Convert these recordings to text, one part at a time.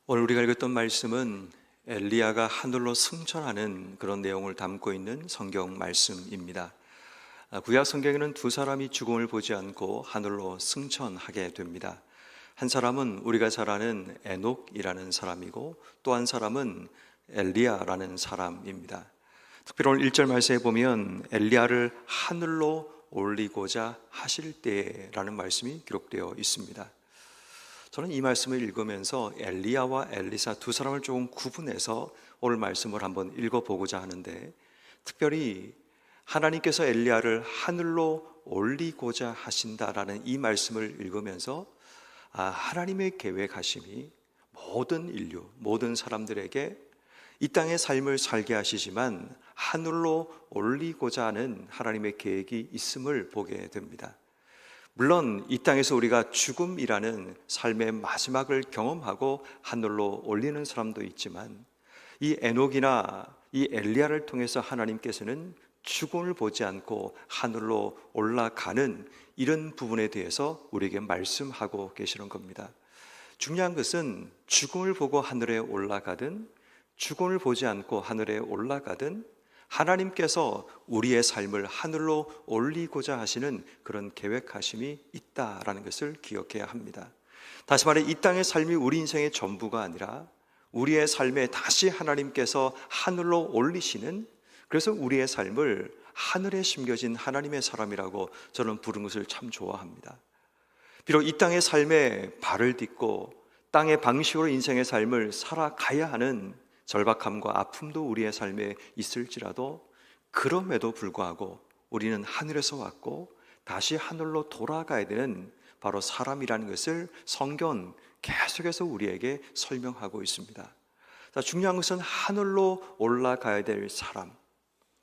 오늘 우리가 읽었던 말씀은 엘리야가 하늘로 승천하는 그런 내용을 담고 있는 성경 말씀입니다. 구약 성경에는 두 사람이 죽음을 보지 않고 하늘로 승천하게 됩니다. 한 사람은 우리가 잘 아는 에녹이라는 사람이고, 또 한 사람은 엘리야라는 사람입니다. 특별히 오늘 1절 말씀에 보면 엘리야를 하늘로 올리고자 하실 때라는 말씀이 기록되어 있습니다. 저는 이 말씀을 읽으면서 엘리야와 엘리사 두 사람을 조금 구분해서 오늘 말씀을 한번 읽어보고자 하는데, 특별히 하나님께서 엘리야를 하늘로 올리고자 하신다라는 이 말씀을 읽으면서 하나님의 계획하심이 모든 인류, 모든 사람들에게 이 땅의 삶을 살게 하시지만 하늘로 올리고자 하는 하나님의 계획이 있음을 보게 됩니다. 물론 이 땅에서 우리가 죽음이라는 삶의 마지막을 경험하고 하늘로 올리는 사람도 있지만, 이 에녹이나 이 엘리야를 통해서 하나님께서는 죽음을 보지 않고 하늘로 올라가는 이런 부분에 대해서 우리에게 말씀하고 계시는 겁니다. 중요한 것은 죽음을 보고 하늘에 올라가든 죽음을 보지 않고 하늘에 올라가든 하나님께서 우리의 삶을 하늘로 올리고자 하시는 그런 계획하심이 있다라는 것을 기억해야 합니다. 다시 말해, 이 땅의 삶이 우리 인생의 전부가 아니라 우리의 삶에 다시 하나님께서 하늘로 올리시는, 그래서 우리의 삶을 하늘에 심겨진 하나님의 사람이라고 저는 부른 것을 참 좋아합니다. 비록 이 땅의 삶에 발을 딛고 땅의 방식으로 인생의 삶을 살아가야 하는 절박함과 아픔도 우리의 삶에 있을지라도, 그럼에도 불구하고 우리는 하늘에서 왔고 다시 하늘로 돌아가야 되는 바로 사람이라는 것을 성경은 계속해서 우리에게 설명하고 있습니다. 중요한 것은 하늘로 올라가야 될 사람.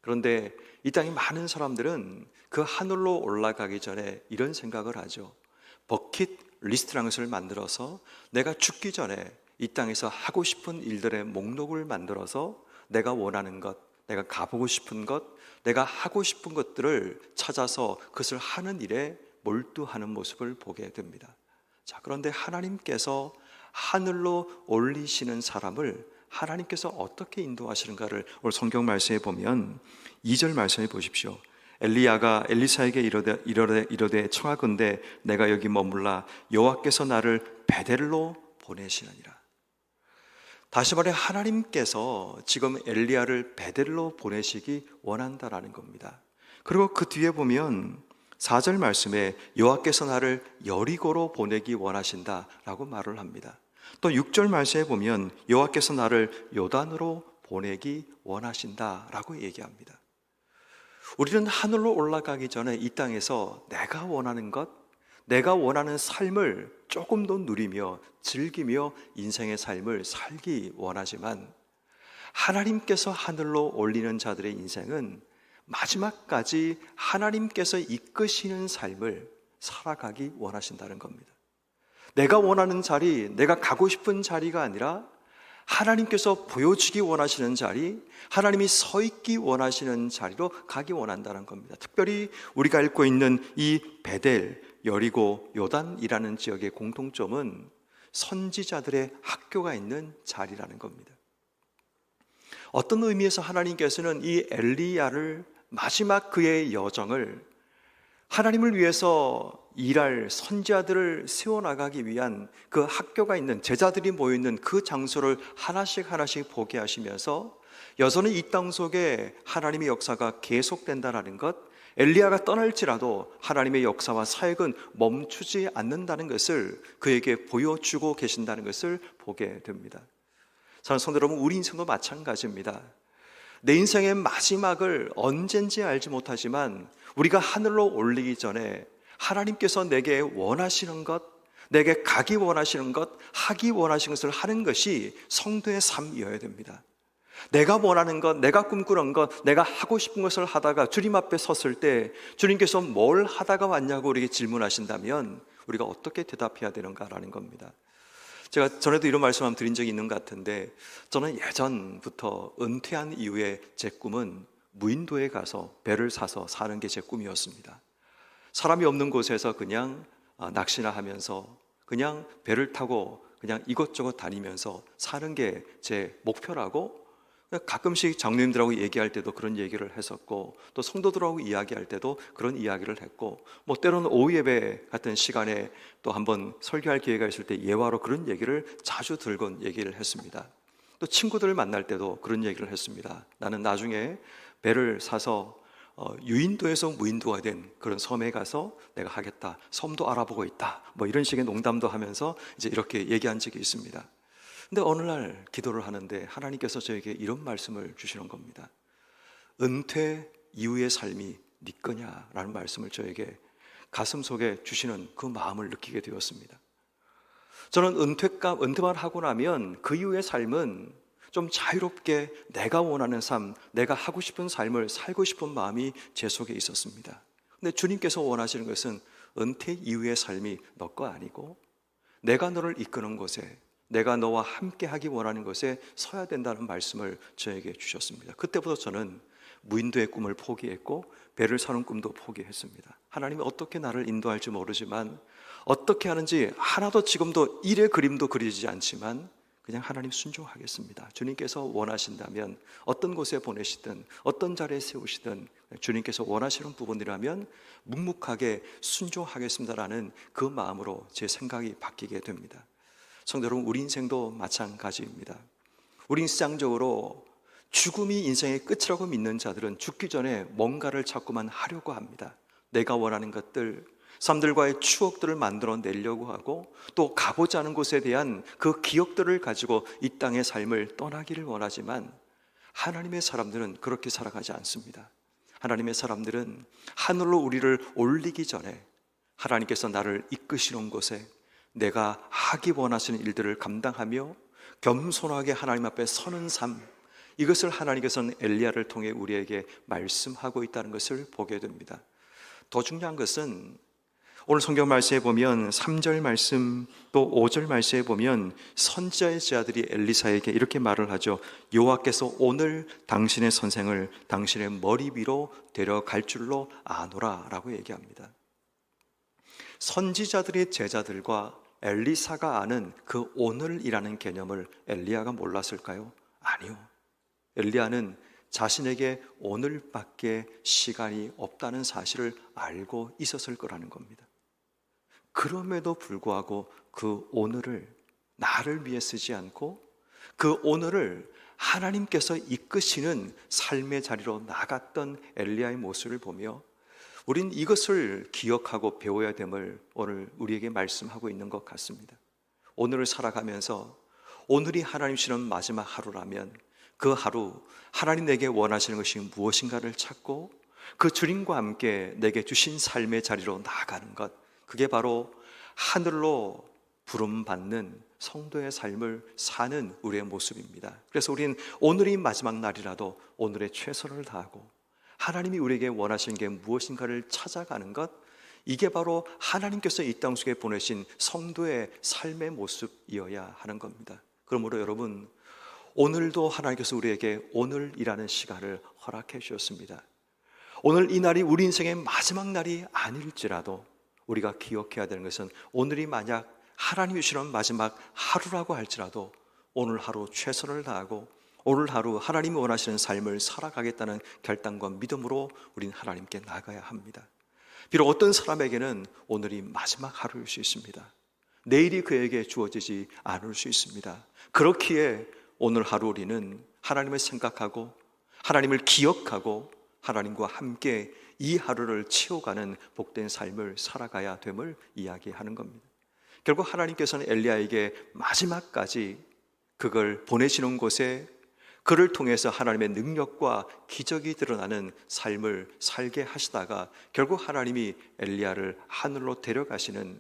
그런데 이 땅의 많은 사람들은 그 하늘로 올라가기 전에 이런 생각을 하죠. 버킷 리스트라는 것을 만들어서 내가 죽기 전에 이 땅에서 하고 싶은 일들의 목록을 만들어서 내가 원하는 것, 내가 가보고 싶은 것, 내가 하고 싶은 것들을 찾아서 그것을 하는 일에 몰두하는 모습을 보게 됩니다. 그런데 하나님께서 하늘로 올리시는 사람을 하나님께서 어떻게 인도하시는가를 오늘 성경 말씀에 보면 2절 말씀해 보십시오. 엘리야가 엘리사에게 이르되 청하건대 내가 여기 머물라 여호와께서 나를 베델로 보내시느니라. 다시 말해, 하나님께서 지금 엘리야를 베델로 보내시기 원한다라는 겁니다. 그리고 그 뒤에 보면 4절 말씀에 여호와께서 나를 여리고로 보내기 원하신다라고 말을 합니다. 또 6절 말씀에 보면 여호와께서 나를 요단으로 보내기 원하신다라고 얘기합니다. 우리는 하늘로 올라가기 전에 이 땅에서 내가 원하는 것, 내가 원하는 삶을 조금 더 누리며 즐기며 인생의 삶을 살기 원하지만, 하나님께서 하늘로 올리는 자들의 인생은 마지막까지 하나님께서 이끄시는 삶을 살아가기 원하신다는 겁니다. 내가 원하는 자리, 내가 가고 싶은 자리가 아니라 하나님께서 보여주기 원하시는 자리, 하나님이 서 있기 원하시는 자리로 가기 원한다는 겁니다. 특별히 우리가 읽고 있는 이 베델, 여리고, 요단이라는 지역의 공통점은 선지자들의 학교가 있는 자리라는 겁니다. 어떤 의미에서 하나님께서는 이 엘리야를 마지막 그의 여정을 하나님을 위해서 일할 선지자들을 세워나가기 위한 그 학교가 있는, 제자들이 모여있는 그 장소를 하나씩 보게 하시면서 여전히 이 땅 속에 하나님의 역사가 계속된다는 것, 엘리야가 떠날지라도 하나님의 역사와 사역은 멈추지 않는다는 것을 그에게 보여주고 계신다는 것을 보게 됩니다. 사랑하는 성도 여러분, 우리 인생도 마찬가지입니다. 내 인생의 마지막을 언젠지 알지 못하지만 우리가 하늘로 올리기 전에 하나님께서 내게 원하시는 것, 내게 가기 원하시는 것, 하기 원하시는 것을 하는 것이 성도의 삶이어야 됩니다. 내가 원하는 것, 내가 꿈꾸는 것, 내가 하고 싶은 것을 하다가 주님 앞에 섰을 때 주님께서 뭘 하다가 왔냐고 우리에게 질문하신다면 우리가 어떻게 대답해야 되는가라는 겁니다. 제가 전에도 이런 말씀 한번 드린 적이 있는 것 같은데, 저는 예전부터 은퇴한 이후에 제 꿈은 무인도에 가서 배를 사서 사는 게 제 꿈이었습니다. 사람이 없는 곳에서 그냥 낚시나 하면서 그냥 배를 타고 그냥 이것저것 다니면서 사는 게 제 목표라고 가끔씩 장로님들하고 얘기할 때도 그런 얘기를 했었고, 또 성도들하고 이야기할 때도 그런 이야기를 했고, 뭐 때로는 오후 예배 같은 시간에 또 한번 설교할 기회가 있을 때 예화로 그런 얘기를 자주 들곤 얘기를 했습니다. 또 친구들을 만날 때도 그런 얘기를 했습니다. 나는 나중에 배를 사서 유인도에서 무인도가 된 그런 섬에 가서 내가 하겠다, 섬도 알아보고 있다, 뭐 이런 식의 농담도 하면서 이제 이렇게 얘기한 적이 있습니다. 근데 어느 날 기도를 하는데 하나님께서 저에게 이런 말씀을 주시는 겁니다. 은퇴 이후의 삶이 네 거냐라는 말씀을 저에게 가슴 속에 주시는 그 마음을 느끼게 되었습니다. 저는 은퇴만 하고 나면 그 이후의 삶은 좀 자유롭게 내가 원하는 삶, 내가 하고 싶은 삶을 살고 싶은 마음이 제 속에 있었습니다. 근데 주님께서 원하시는 것은 은퇴 이후의 삶이 너 거 아니고 내가 너를 이끄는 곳에, 내가 너와 함께 하기 원하는 것에 서야 된다는 말씀을 저에게 주셨습니다. 그때부터 저는 무인도의 꿈을 포기했고 배를 사는 꿈도 포기했습니다. 하나님이 어떻게 나를 인도할지 모르지만, 어떻게 하는지 하나도 지금도 일의 그림도 그리지 않지만 그냥 하나님 순종하겠습니다. 주님께서 원하신다면 어떤 곳에 보내시든 어떤 자리에 세우시든 주님께서 원하시는 부분이라면 묵묵하게 순종하겠습니다라는 그 마음으로 제 생각이 바뀌게 됩니다. 성도 여러분, 우리 인생도 마찬가지입니다. 우리 인생적으로 죽음이 인생의 끝이라고 믿는 자들은 죽기 전에 뭔가를 자꾸만 하려고 합니다. 내가 원하는 것들, 사람들과의 추억들을 만들어내려고 하고, 또 가보지 않은 곳에 대한 그 기억들을 가지고 이 땅의 삶을 떠나기를 원하지만, 하나님의 사람들은 그렇게 살아가지 않습니다. 하나님의 사람들은 하늘로 우리를 올리기 전에 하나님께서 나를 이끄시는 곳에 내가 하기 원하시는 일들을 감당하며 겸손하게 하나님 앞에 서는 삶, 이것을 하나님께서는 엘리야를 통해 우리에게 말씀하고 있다는 것을 보게 됩니다. 더 중요한 것은 오늘 성경 말씀에 보면 3절 말씀 또 5절 말씀에 보면 선지자의 제자들이 엘리사에게 이렇게 말을 하죠. 여호와께서 오늘 당신의 선생을 당신의 머리 위로 데려갈 줄로 아노라 라고 얘기합니다. 선지자들의 제자들과 엘리사가 아는 그 오늘이라는 개념을 엘리야가 몰랐을까요? 아니요. 엘리야는 자신에게 오늘밖에 시간이 없다는 사실을 알고 있었을 거라는 겁니다. 그럼에도 불구하고 그 오늘을 나를 위해 쓰지 않고 그 오늘을 하나님께서 이끄시는 삶의 자리로 나갔던 엘리야의 모습을 보며 우린 이것을 기억하고 배워야 됨을 오늘 우리에게 말씀하고 있는 것 같습니다. 오늘을 살아가면서 오늘이 하나님 주시는 마지막 하루라면 그 하루 하나님 내게 원하시는 것이 무엇인가를 찾고 그 주님과 함께 내게 주신 삶의 자리로 나아가는 것, 그게 바로 하늘로 부름받는 성도의 삶을 사는 우리의 모습입니다. 그래서 우리는 오늘이 마지막 날이라도 오늘의 최선을 다하고 하나님이 우리에게 원하시는 게 무엇인가를 찾아가는 것, 이게 바로 하나님께서 이 땅 속에 보내신 성도의 삶의 모습이어야 하는 겁니다. 그러므로 여러분, 오늘도 하나님께서 우리에게 오늘이라는 시간을 허락해 주셨습니다. 오늘 이 날이 우리 인생의 마지막 날이 아닐지라도 우리가 기억해야 되는 것은 오늘이 만약 하나님이 주시는 마지막 하루라고 할지라도 오늘 하루 최선을 다하고 오늘 하루 하나님이 원하시는 삶을 살아가겠다는 결단과 믿음으로 우리는 하나님께 나가야 합니다. 비록 어떤 사람에게는 오늘이 마지막 하루일 수 있습니다. 내일이 그에게 주어지지 않을 수 있습니다. 그렇기에 오늘 하루 우리는 하나님을 생각하고 하나님을 기억하고 하나님과 함께 이 하루를 채워가는 복된 삶을 살아가야 됨을 이야기하는 겁니다. 결국 하나님께서는 엘리야에게 마지막까지 그걸 보내시는 곳에 그를 통해서 하나님의 능력과 기적이 드러나는 삶을 살게 하시다가 결국 하나님이 엘리야를 하늘로 데려가시는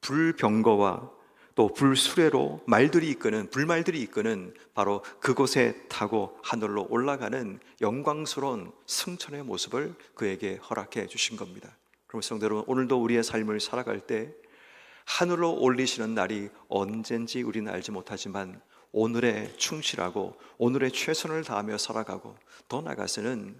불병거와 또 불수레로 불말들이 이끄는 바로 그곳에 타고 하늘로 올라가는 영광스러운 승천의 모습을 그에게 허락해 주신 겁니다. 그럼 성도 여러분, 오늘도 우리의 삶을 살아갈 때 하늘로 올리시는 날이 언젠지 우리는 알지 못하지만 오늘에 충실하고 오늘의 최선을 다하며 살아가고, 더 나아가서는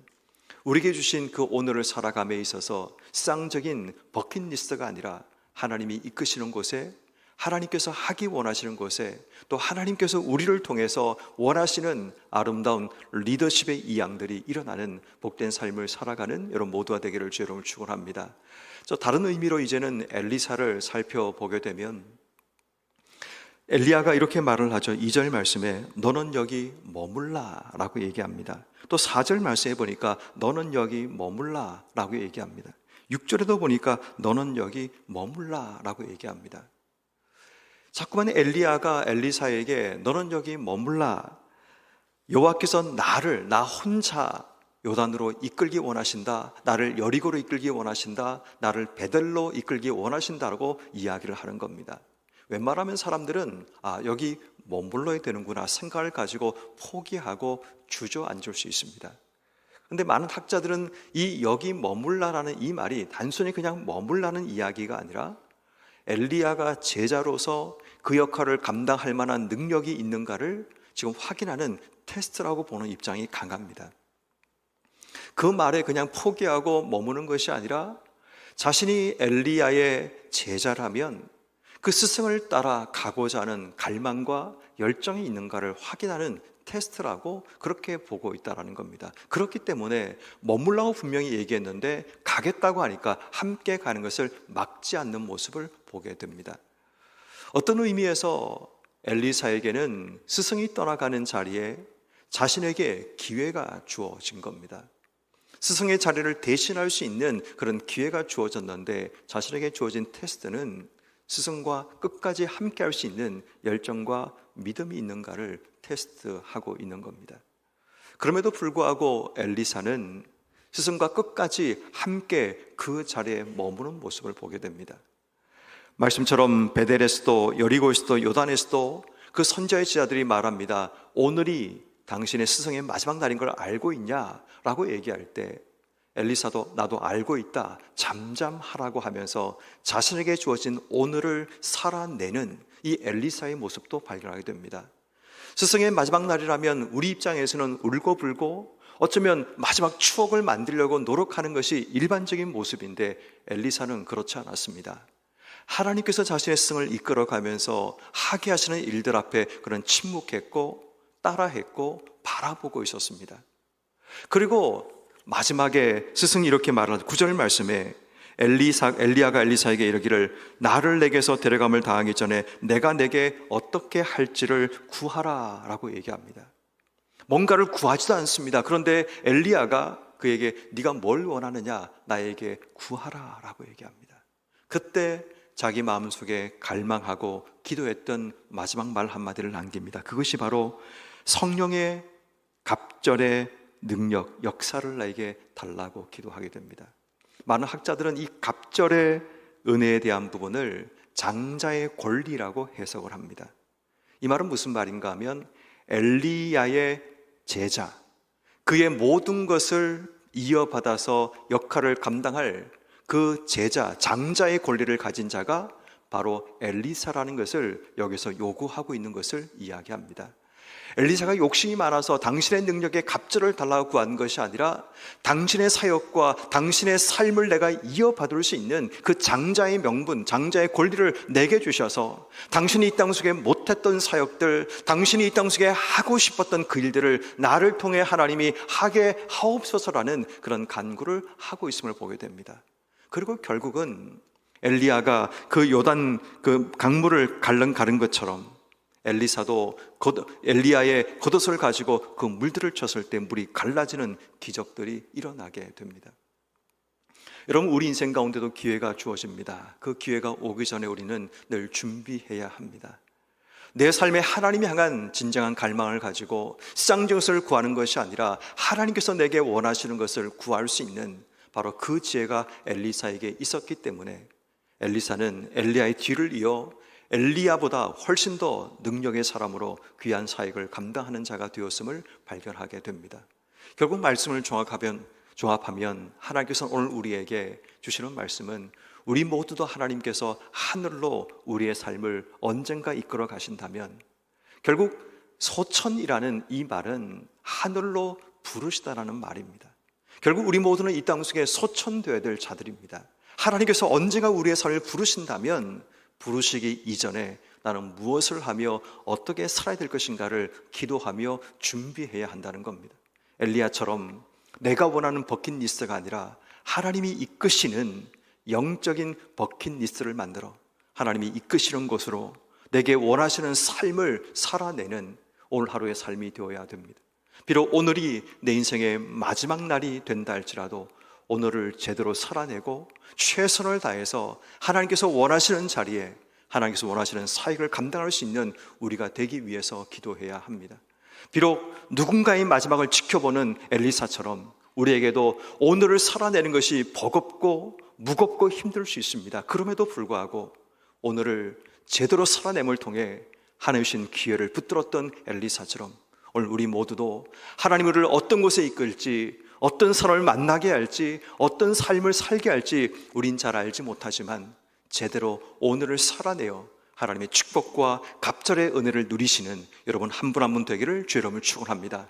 우리에게 주신 그 오늘을 살아감에 있어서 쌍적인 버킷리스트가 아니라 하나님이 이끄시는 곳에 하나님께서 하기 원하시는 것에 또 하나님께서 우리를 통해서 원하시는 아름다운 리더십의 이양들이 일어나는 복된 삶을 살아가는 여러분 모두가 되기를 주 여러분을 축원합니다. 다른 의미로 이제는 엘리사를 살펴보게 되면 엘리야가 이렇게 말을 하죠. 2절 말씀에 너는 여기 머물라 라고 얘기합니다. 또 4절 말씀에 보니까 너는 여기 머물라 라고 얘기합니다. 6절에도 보니까 너는 여기 머물라 라고 얘기합니다. 자꾸만 엘리야가 엘리사에게 너는 여기 머물라, 여호와께서 나 혼자 요단으로 이끌기 원하신다, 나를 여리고로 이끌기 원하신다, 나를 베델로 이끌기 원하신다라고 이야기를 하는 겁니다. 웬만하면 사람들은 여기 머물러야 되는구나 생각을 가지고 포기하고 주저앉을 수 있습니다. 그런데 많은 학자들은 이 여기 머물라라는 이 말이 단순히 그냥 머물라는 이야기가 아니라 엘리야가 제자로서 그 역할을 감당할 만한 능력이 있는가를 지금 확인하는 테스트라고 보는 입장이 강합니다. 그 말에 그냥 포기하고 머무는 것이 아니라 자신이 엘리야의 제자라면 그 스승을 따라 가고자 하는 갈망과 열정이 있는가를 확인하는 테스트라고 그렇게 보고 있다는 겁니다. 그렇기 때문에 머물라고 분명히 얘기했는데 가겠다고 하니까 함께 가는 것을 막지 않는 모습을 보게 됩니다. 어떤 의미에서 엘리사에게는 스승이 떠나가는 자리에 자신에게 기회가 주어진 겁니다. 스승의 자리를 대신할 수 있는 그런 기회가 주어졌는데 자신에게 주어진 테스트는 스승과 끝까지 함께 할 수 있는 열정과 믿음이 있는가를 테스트하고 있는 겁니다. 그럼에도 불구하고 엘리사는 스승과 끝까지 함께 그 자리에 머무는 모습을 보게 됩니다. 말씀처럼 베델에서도 여리고에서도 요단에서도 그 선지자의 제자들이 말합니다. 오늘이 당신의 스승의 마지막 날인 걸 알고 있냐라고 얘기할 때 엘리사도 나도 알고 있다, 잠잠하라고 하면서 자신에게 주어진 오늘을 살아내는 이 엘리사의 모습도 발견하게 됩니다. 스승의 마지막 날이라면 우리 입장에서는 울고불고 어쩌면 마지막 추억을 만들려고 노력하는 것이 일반적인 모습인데 엘리사는 그렇지 않았습니다. 하나님께서 자신의 스승을 이끌어가면서 하게 하시는 일들 앞에 그런 침묵했고 따라했고 바라보고 있었습니다. 그리고 마지막에 스승이 이렇게 말하는 9절 말씀에 엘리야가 엘리사에게 이르기를 나를 내게서 데려감을 당하기 전에 내가 내게 어떻게 할지를 구하라 라고 얘기합니다. 뭔가를 구하지도 않습니다. 그런데 엘리야가 그에게 네가 뭘 원하느냐, 나에게 구하라 라고 얘기합니다. 그때 자기 마음속에 갈망하고 기도했던 마지막 말 한마디를 남깁니다. 그것이 바로 성령의 갑절의 능력, 역사를 나에게 달라고 기도하게 됩니다. 많은 학자들은 이 갑절의 은혜에 대한 부분을 장자의 권리라고 해석을 합니다. 이 말은 무슨 말인가 하면 엘리야의 제자, 그의 모든 것을 이어받아서 역할을 감당할 그 제자, 장자의 권리를 가진 자가 바로 엘리사라는 것을 여기서 요구하고 있는 것을 이야기합니다. 엘리사가 욕심이 많아서 당신의 능력에 갑절을 달라고 구한 것이 아니라 당신의 사역과 당신의 삶을 내가 이어받을 수 있는 그 장자의 명분, 장자의 권리를 내게 주셔서 당신이 이 땅 속에 못했던 사역들, 당신이 이 땅 속에 하고 싶었던 그 일들을 나를 통해 하나님이 하게 하옵소서라는 그런 간구를 하고 있음을 보게 됩니다. 그리고 결국은 엘리야가 그 요단 그 강물을 가른 것처럼 엘리사도 엘리야의 겉옷을 가지고 그 물들을 쳤을 때 물이 갈라지는 기적들이 일어나게 됩니다. 여러분, 우리 인생 가운데도 기회가 주어집니다. 그 기회가 오기 전에 우리는 늘 준비해야 합니다. 내 삶에 하나님이 향한 진정한 갈망을 가지고 세상 것을 구하는 것이 아니라 하나님께서 내게 원하시는 것을 구할 수 있는 바로 그 지혜가 엘리사에게 있었기 때문에 엘리사는 엘리야의 뒤를 이어 엘리야보다 훨씬 더 능력의 사람으로 귀한 사역을 감당하는 자가 되었음을 발견하게 됩니다. 결국 말씀을 종합하면 하나님께서 오늘 우리에게 주시는 말씀은 우리 모두도 하나님께서 하늘로 우리의 삶을 언젠가 이끌어 가신다면 결국 소천이라는 이 말은 하늘로 부르시다라는 말입니다. 결국 우리 모두는 이 땅 속에 소천되어야 될 자들입니다. 하나님께서 언젠가 우리의 삶을 부르신다면 부르시기 이전에 나는 무엇을 하며 어떻게 살아야 될 것인가를 기도하며 준비해야 한다는 겁니다. 엘리야처럼 내가 원하는 버킷리스트가 아니라 하나님이 이끄시는 영적인 버킷리스트를 만들어 하나님이 이끄시는 곳으로 내게 원하시는 삶을 살아내는 오늘 하루의 삶이 되어야 됩니다. 비록 오늘이 내 인생의 마지막 날이 된다 할지라도 오늘을 제대로 살아내고 최선을 다해서 하나님께서 원하시는 자리에 하나님께서 원하시는 사역을 감당할 수 있는 우리가 되기 위해서 기도해야 합니다. 비록 누군가의 마지막을 지켜보는 엘리사처럼 우리에게도 오늘을 살아내는 것이 버겁고 무겁고 힘들 수 있습니다. 그럼에도 불구하고 오늘을 제대로 살아냄을 통해 하나님 주신 기회를 붙들었던 엘리사처럼 오늘 우리 모두도 하나님을 어떤 곳에 이끌지, 어떤 사람을 만나게 할지, 어떤 삶을 살게 할지 우린 잘 알지 못하지만 제대로 오늘을 살아내어 하나님의 축복과 갑절의 은혜를 누리시는 여러분 한 분 한 분 되기를 주의 이름으로 축원합니다.